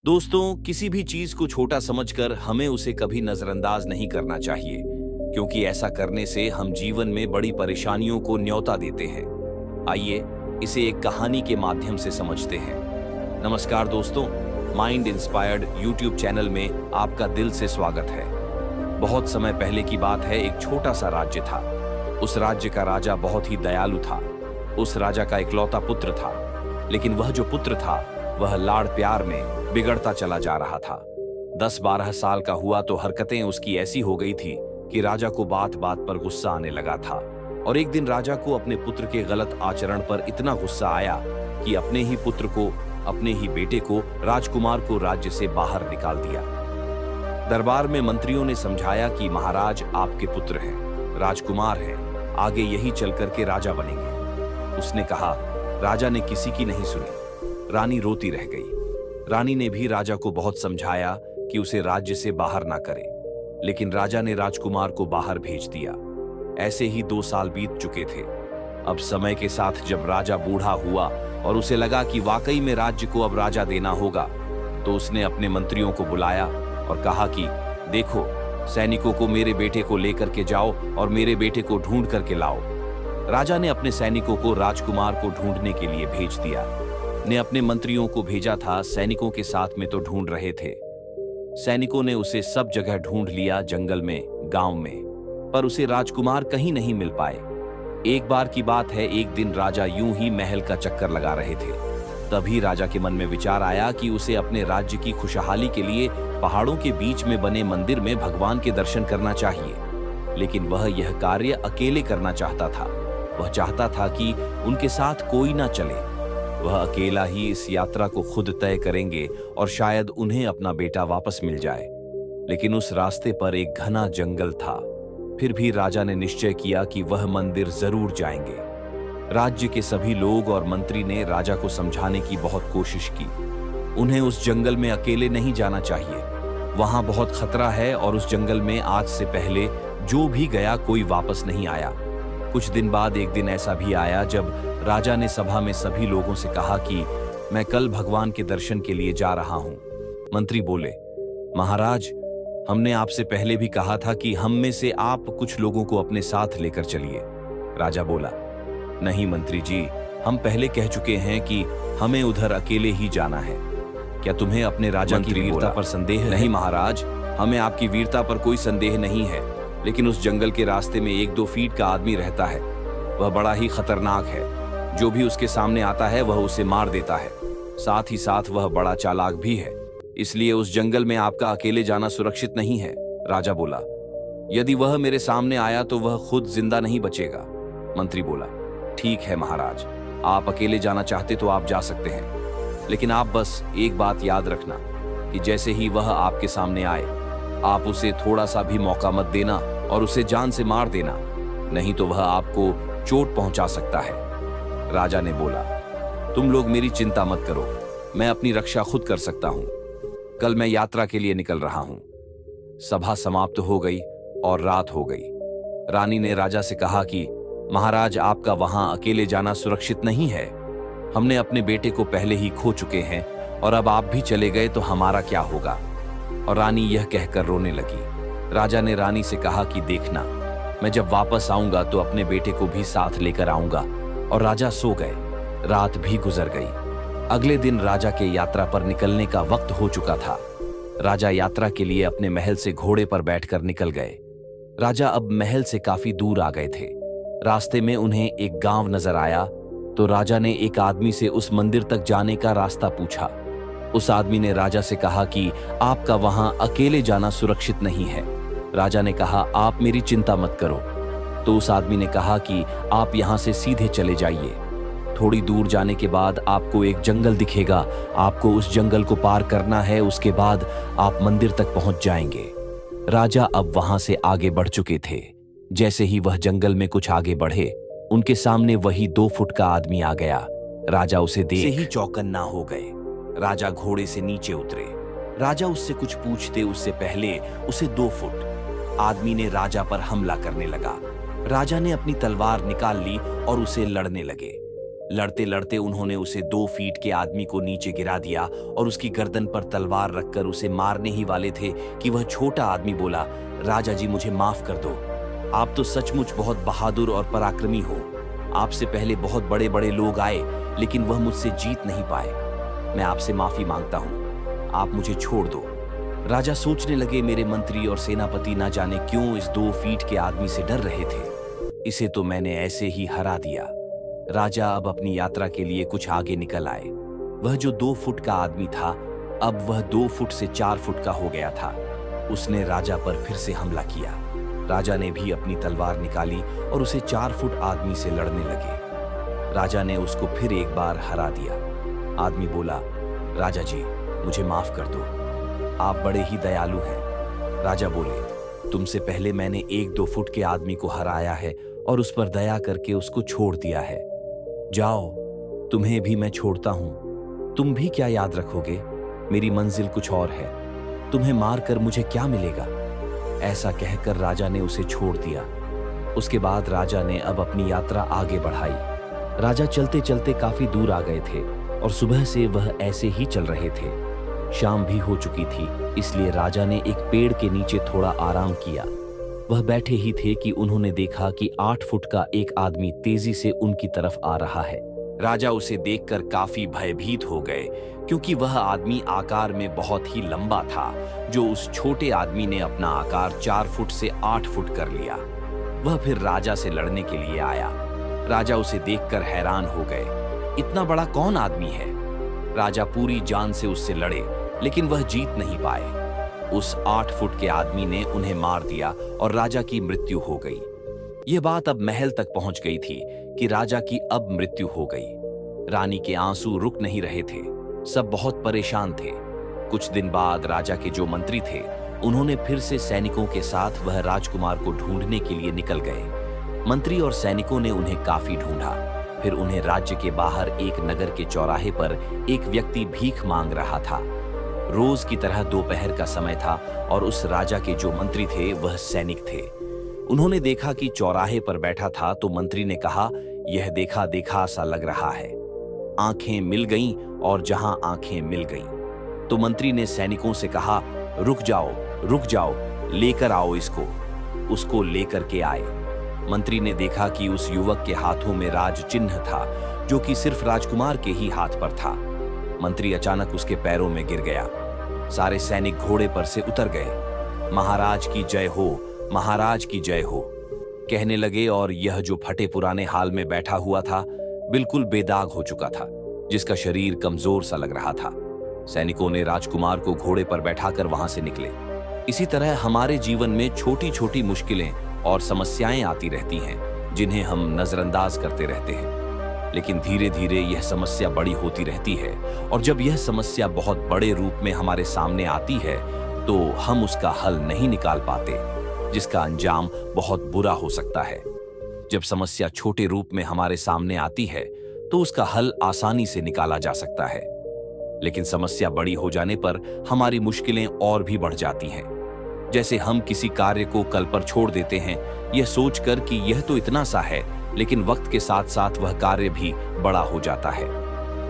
दोस्तों, किसी भी चीज को छोटा समझकर हमें उसे कभी नजरअंदाज नहीं करना चाहिए, क्योंकि ऐसा करने से हम जीवन में बड़ी परेशानियों को न्योता देते हैं। आइए इसे एक कहानी के माध्यम से समझते हैं। नमस्कार दोस्तों, माइंड इंस्पायर्ड यूट्यूब चैनल में आपका दिल से स्वागत है। बहुत समय पहले की बात है, एक छोटा सा राज्य था। उस राज्य का राजा बहुत ही दयालु था। उस राजा का इकलौता पुत्र था, लेकिन वह जो पुत्र था वह लाड़ प्यार में बिगड़ता चला जा रहा था। 10-12 साल का हुआ तो हरकतें उसकी ऐसी हो गई थी कि राजा को बात बात पर गुस्सा आने लगा था। और एक दिन राजा को अपने पुत्र के गलत आचरण पर इतना गुस्सा आया कि अपने ही पुत्र को, अपने ही बेटे को, राजकुमार को राज्य से बाहर निकाल दिया। दरबार में मंत्रियों ने समझाया कि महाराज आपके पुत्र हैं, राजकुमार हैं, आगे यही चल करके राजा बनेंगे। उसने कहा। राजा ने किसी की नहीं सुनी। रानी रोती रह गई। रानी ने भी राजा को बहुत समझाया कि उसे राज्य से बाहर ना करे, लेकिन राजा ने राजकुमार को बाहर भेज दिया। ऐसे ही 2 साल बीत चुके थे। अब समय के साथ जब राजा बूढ़ा हुआ और उसे लगा कि वाकई में राज्य को अब राजा देना होगा, तो उसने अपने मंत्रियों को बुलाया और कहा कि देखो, सैनिकों को मेरे बेटे को लेकर के जाओ और मेरे बेटे को ढूंढ करके लाओ। राजा ने अपने सैनिकों को राजकुमार को ढूंढने के लिए भेज दिया। ने अपने मंत्रियों को भेजा था, सैनिकों के साथ में तो ढूंढ रहे थे। सैनिकों ने उसे सब जगह ढूंढ लिया, जंगल में, गांव में, पर उसे राजकुमार कहीं नहीं मिल पाए। एक बार की बात है, एक दिन राजा यूं ही महल का चक्कर लगा रहे थे। तभी राजा के मन में विचार आया कि उसे अपने राज्य की खुशहाली के लिए पहाड़ों के बीच में बने मंदिर में भगवान के दर्शन करना चाहिए। लेकिन वह यह कार्य अकेले करना चाहता था। वह चाहता था कि उनके साथ कोई ना चले। वह अकेला ही इस यात्रा को खुद तय करेंगे और शायद उन्हें अपना बेटा वापस मिल जाए। लेकिन उस रास्ते पर एक घना जंगल था। फिर भी राजा ने निश्चय किया कि वह मंदिर जरूर जाएंगे। राज्य के सभी लोग और मंत्री ने राजा को समझाने की बहुत कोशिश की। उन्हें उस जंगल में अकेले नहीं जाना चाहिए, वहां बहुत खतरा है, और उस जंगल में आज से पहले जो भी गया कोई वापस नहीं आया। कुछ दिन बाद एक दिन ऐसा भी आया जब राजा ने सभा में सभी लोगों से कहा कि मैं कल भगवान के दर्शन के लिए जा रहा हूं। मंत्री बोले, महाराज, हमने आपसे पहले भी कहा था कि हम में से आप कुछ लोगों को अपने साथ लेकर चलिए। राजा बोला, नहीं मंत्री जी, हम पहले कह चुके हैं कि हमें उधर अकेले ही जाना है। क्या तुम्हें अपने राजा की वीरता पर संदेह है? नहीं महाराज, हमें आपकी वीरता पर कोई संदेह नहीं है, लेकिन उस जंगल के रास्ते में 1-2 फीट का आदमी रहता है। वह बड़ा ही खतरनाक है। जो भी उसके सामने आता है वह उसे मार देता है। साथ ही साथ वह बड़ा चालाक भी है। इसलिए उस जंगल में आपका अकेले जाना सुरक्षित नहीं है। राजा बोला, यदि वह मेरे सामने आया तो वह खुद जिंदा नहीं बचेगा। मंत्री बोला, ठीक है महाराज, आप अकेले जाना चाहते तो आप जा सकते हैं, लेकिन आप बस एक बात याद रखना कि जैसे ही वह आपके सामने आए, आप उसे थोड़ा सा भी मौका मत देना और उसे जान से मार देना, नहीं तो वह आपको चोट पहुंचा सकता है। राजा ने बोला, तुम लोग मेरी चिंता मत करो, मैं अपनी रक्षा खुद कर सकता हूं। कल मैं यात्रा के लिए निकल रहा हूं। सभा समाप्त हो गई और रात हो गई। रानी ने राजा से कहा कि महाराज, आपका वहां अकेले जाना सुरक्षित नहीं है। हमने अपने बेटे को पहले ही खो चुके हैं और अब आप भी चले गए तो हमारा क्या होगा? और रानी यह कहकर रोने लगी। राजा ने रानी से कहा कि देखना, मैं जब वापस आऊंगा तो अपने बेटे को भी साथ लेकर आऊंगा। और राजा सो गए। रात भी गुजर गई। अगले दिन राजा के यात्रा पर निकलने का वक्त हो चुका था। राजा यात्रा के लिए अपने महल से घोड़े पर बैठकर निकल गए। राजा अब महल से काफी दूर आ गए थे। रास्ते में उन्हें एक गांव नजर आया तो राजा ने एक आदमी से उस मंदिर तक जाने का रास्ता पूछा। उस आदमी ने राजा से कहा कि आपका वहां अकेले जाना सुरक्षित नहीं है। राजा ने कहा, आप मेरी चिंता मत करो। तो उस आदमी ने कहा कि आप यहां से सीधे चले जाइए। थोड़ी दूर जाने के बाद आपको एक जंगल दिखेगा, आपको उस जंगल को पार करना है, उसके बाद आप मंदिर तक पहुंच जाएंगे। राजा अब वहां से आगे बढ़ चुके थे। जैसे ही वह जंगल में कुछ आगे बढ़े, उनके सामने वही 2 फुट का आदमी आ गया। राजा उसे देख ही चौकन्ना हो गए। राजा घोड़े से नीचे उतरे। राजा उससे कुछ पूछते उससे पहले उसे 2 फुट आदमी ने राजा पर हमला करने लगा। राजा ने अपनी तलवार निकाल ली और उसे लड़ने लगे। लड़ते लड़ते उन्होंने उसे 2 फीट के आदमी को नीचे गिरा दिया और उसकी गर्दन पर तलवार रखकर उसे मारने ही वाले थे कि वह छोटा आदमी बोला, राजा जी मुझे माफ कर दो। आप तो सचमुच बहुत बहादुर और पराक्रमी हो। आपसे पहले बहुत बड़े बड़े लोग आए, लेकिन वह मुझसे जीत नहीं पाए। मैं आपसे माफी मांगता हूँ, आप मुझे छोड़ दो। राजा सोचने लगे, मेरे मंत्री और सेनापति ना जाने क्यों इस 2 फीट के आदमी से डर रहे थे। इसे तो मैंने ऐसे ही हरा दिया। राजा अब अपनी यात्रा के लिए कुछ आगे निकल आए। वह जो 2 फुट का आदमी था, अब वह 2 फुट से 4 फुट का हो गया था। उसने राजा पर फिर से हमला किया। राजा ने भी अपनी तलवार निकाली और उसे 4 फुट आदमी से लड़ने लगे। राजा ने उसको फिर एक बार हरा दिया। आदमी बोला, राजा जी मुझे माफ कर दो, आप बड़े ही दयालु हैं। राजा बोले, तुमसे पहले मैंने 1-2 फुट के आदमी को हराया है और उस पर दया करके उसको छोड़ दिया है। जाओ, तुम्हें भी मैं छोड़ता हूं। तुम भी क्या याद रखोगे? मेरी मंजिल कुछ और है। तुम्हें मारकर मुझे क्या मिलेगा? ऐसा कहकर राजा ने उसे छोड़ दिया। उसके बाद राजा ने अब अपनी यात्रा आगे बढ़ाई। राजा चलते चलते काफी दूर आ गए थे और सुबह से वह ऐसे ही चल रहे थे। शाम भी हो चुकी थी, इसलिए राजा ने एक पेड़ के नीचे थोड़ा आराम किया। वह बैठे ही थे कि उन्होंने देखा कि 8 फुट का एक आदमी तेजी से उनकी तरफ आ रहा है। राजा उसे देखकर काफी भयभीत हो गए, क्योंकि वह आदमी आकार में बहुत ही लंबा था, जो उस छोटे आदमी ने अपना आकार 4 फुट से 8 फुट कर लिया। वह फिर राजा से लड़ने के लिए आया। राजा उसे देखकर हैरान हो गए। इतना बड़ा कौन आदमी है? राजा पूरी जान से उससे लड़े, लेकिन वह जीत नहीं पाए। उस 8 फुट के आदमी ने उन्हें मार दिया और राजा की मृत्यु हो गई। यह बात अब महल तक पहुंच गई थी कि राजा की अब मृत्यु हो गई। रानी के आंसू रुक नहीं रहे थे। सब बहुत परेशान थे। कुछ दिन बाद राजा के जो मंत्री थे, उन्होंने फिर से सैनिकों के साथ वह राजकुमार को ढूंढने के लिए निकल गए। मंत्री और सैनिकों ने उन्हें काफी ढूंढा। फिर उन्हें राज्य के बाहर एक नगर के चौराहे पर एक व्यक्ति भीख मांग रहा था। रोज की तरह दोपहर का समय था और उस राजा के जो मंत्री थे वह सैनिक थे। उन्होंने देखा कि चौराहे पर बैठा था, तो मंत्री ने कहा, यह देखा देखा सा लग रहा है। आंखें मिल गईं और जहां आंखें मिल गईं, तो मंत्री ने सैनिकों से कहा, रुक जाओ, लेकर आओ इसको। उसको लेकर के आए। मंत्री ने देखा कि उस युवक के हाथों में राज चिन्ह था, जो कि सिर्फ राजकुमार के ही हाथ पर था। मंत्री अचानक उसके पैरों में गिर गया। सारे सैनिक घोड़े पर से उतर गए। महाराज की जय हो, महाराज की जय हो कहने लगे। और यह जो फटे पुराने हाल में बैठा हुआ था, बिल्कुल बेदाग हो चुका था, जिसका शरीर कमजोर सा लग रहा था। सैनिकों ने राजकुमार को घोड़े पर बैठाकर वहां से निकले। इसी तरह हमारे जीवन में छोटी छोटी मुश्किलें और समस्याएं आती रहती हैं, जिन्हें हम नजरअंदाज करते रहते हैं। लेकिन धीरे धीरे यह समस्या बड़ी होती रहती है, और जब यह समस्या बहुत बड़े रूप में हमारे सामने आती है, तो हम उसका हल नहीं निकाल पाते, जिसका अंजाम बहुत बुरा हो सकता है। जब समस्या छोटे रूप में हमारे सामने आती है, तो उसका हल आसानी से निकाला जा सकता है। लेकिन समस्या बड़ी हो जाने पर हमारी मुश्किलें और भी बढ़ जाती हैं। जैसे हम किसी कार्य को कल पर छोड़ देते हैं, यह सोचकर कि यह तो इतना सा है, लेकिन वक्त के साथ साथ वह कार्य भी बड़ा हो जाता है।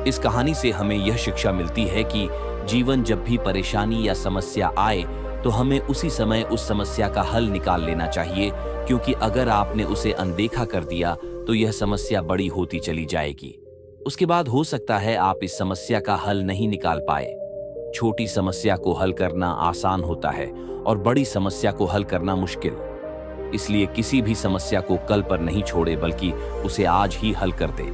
इस कहानी से हमें यह शिक्षा मिलती है कि जीवन जब भी परेशानी या समस्या आए, तो हमें उसी समय उस समस्या का हल निकाल लेना चाहिए, क्योंकि अगर आपने उसे अनदेखा कर दिया तो यह समस्या बड़ी होती चली जाएगी। उसके बाद हो सकता है आप इस समस्या का हल नहीं निकाल पाए। छोटी समस्या को हल करना आसान होता है और बड़ी समस्या को हल करना मुश्किल। इसलिए किसी भी समस्या को कल पर नहीं छोड़े, बल्कि उसे आज ही हल कर दे।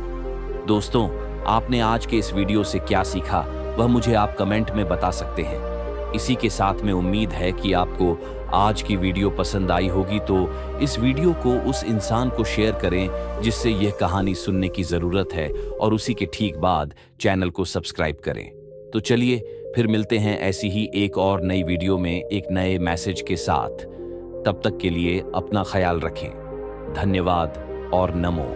दोस्तों, आपने आज के इस वीडियो से क्या सीखा, वह मुझे आप कमेंट में बता सकते हैं। इसी के साथ में उम्मीद है कि आपको आज की वीडियो पसंद आई होगी, तो इस वीडियो को उस इंसान को शेयर करें जिससे यह कहानी सुनने की जरूरत है, और उसी के ठीक बाद चैनल को सब्सक्राइब करें। तो चलिए फिर मिलते हैं ऐसी ही एक और नई वीडियो में एक नए मैसेज के साथ। तब तक के लिए अपना ख्याल रखें। धन्यवाद और नमो।